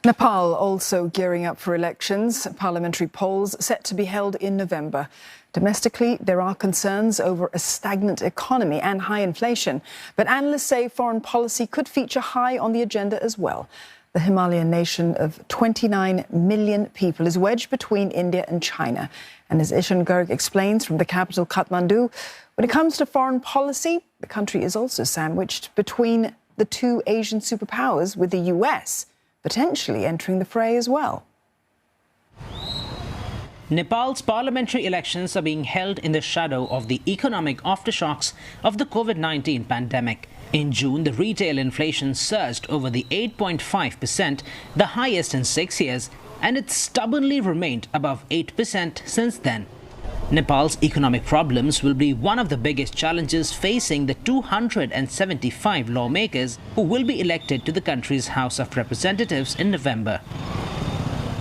Nepal also gearing up for elections. Parliamentary polls set to be held in November. Domestically, there are concerns over a stagnant economy and high inflation. But analysts say foreign policy could feature high on the agenda as well. The Himalayan nation of 29 million people is wedged between India and China. And as Ishan Garg explains from the capital, Kathmandu, when it comes to foreign policy, the country is also sandwiched between the two Asian superpowers, with the US potentially entering the fray as well. Nepal's parliamentary elections are being held in the shadow of the economic aftershocks of the COVID-19 pandemic. In June, the retail inflation surged over the 8.5%, the highest in 6 years, and it stubbornly remained above 8% since then. Nepal's economic problems will be one of the biggest challenges facing the 275 lawmakers who will be elected to the country's House of Representatives in November.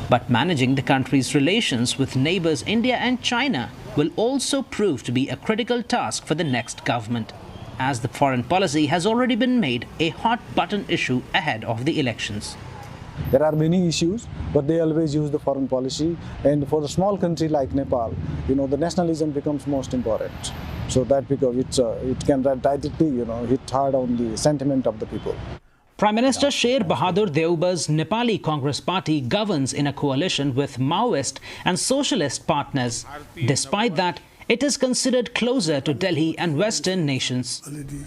But managing the country's relations with neighbours India and China will also prove to be a critical task for the next government, as the foreign policy has already been made a hot-button issue ahead of the elections. There are many issues, but they always use the foreign policy. And for a small country like Nepal, the nationalism becomes most important. So that because it can directly, hit hard on the sentiment of the people. Prime Minister Sher Bahadur Deuba's Nepali Congress Party governs in a coalition with Maoist and socialist partners. Despite that, it is considered closer to Delhi and Western nations.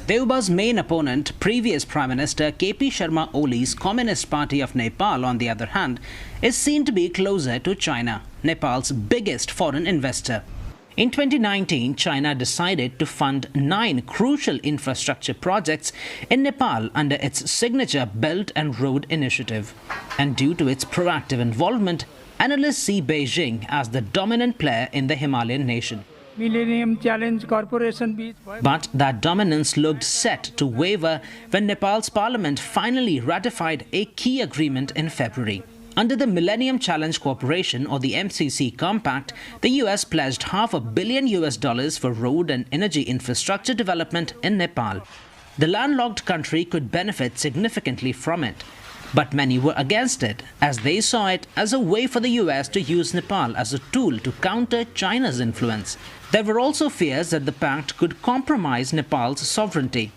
Deuba's main opponent, previous Prime Minister KP Sharma Oli's Communist Party of Nepal, on the other hand, is seen to be closer to China, Nepal's biggest foreign investor. In 2019, China decided to fund 9 crucial infrastructure projects in Nepal under its signature Belt and Road Initiative. And due to its proactive involvement, analysts see Beijing as the dominant player in the Himalayan nation. But that dominance looked set to waver when Nepal's parliament finally ratified a key agreement in February. Under the Millennium Challenge Corporation, or the MCC Compact, the US pledged $500 million for road and energy infrastructure development in Nepal. The landlocked country could benefit significantly from it. But many were against it, as they saw it as a way for the US to use Nepal as a tool to counter China's influence. There were also fears that the pact could compromise Nepal's sovereignty.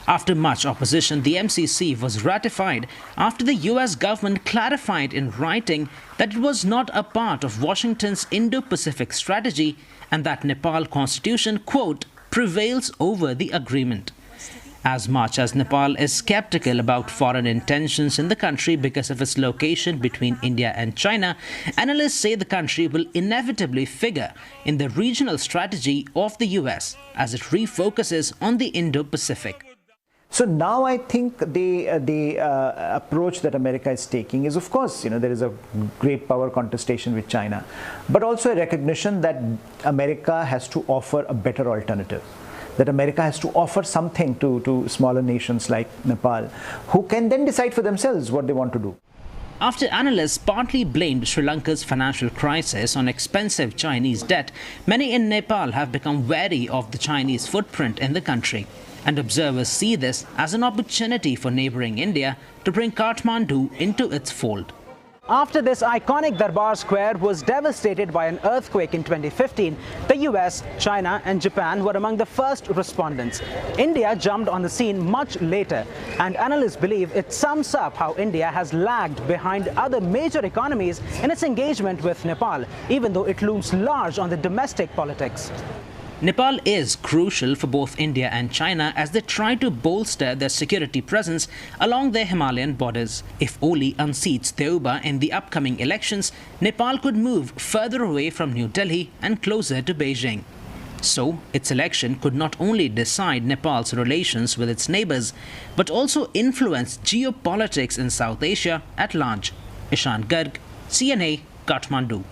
After much opposition, the MCC was ratified after the US government clarified in writing that it was not a part of Washington's Indo-Pacific strategy and that Nepal constitution, quote, prevails over the agreement. As much as Nepal is skeptical about foreign intentions in the country because of its location between India and China, analysts say the country will inevitably figure in the regional strategy of the US as it refocuses on the Indo-Pacific. So now I think the approach that America is taking is, of course, there is a great power contestation with China, but also a recognition that America has to offer a better alternative, that America has to offer something to smaller nations like Nepal, who can then decide for themselves what they want to do. After analysts partly blamed Sri Lanka's financial crisis on expensive Chinese debt, many in Nepal have become wary of the Chinese footprint in the country. And observers see this as an opportunity for neighbouring India to bring Kathmandu into its fold. After this iconic Darbar Square was devastated by an earthquake in 2015, the US, China and Japan were among the first respondents. India jumped on the scene much later, and analysts believe it sums up how India has lagged behind other major economies in its engagement with Nepal, even though it looms large on the domestic politics. Nepal is crucial for both India and China as they try to bolster their security presence along their Himalayan borders. If Oli unseats Deuba in the upcoming elections, Nepal could move further away from New Delhi and closer to Beijing. So, its election could not only decide Nepal's relations with its neighbours, but also influence geopolitics in South Asia at large. Ishan Garg, CNA, Kathmandu.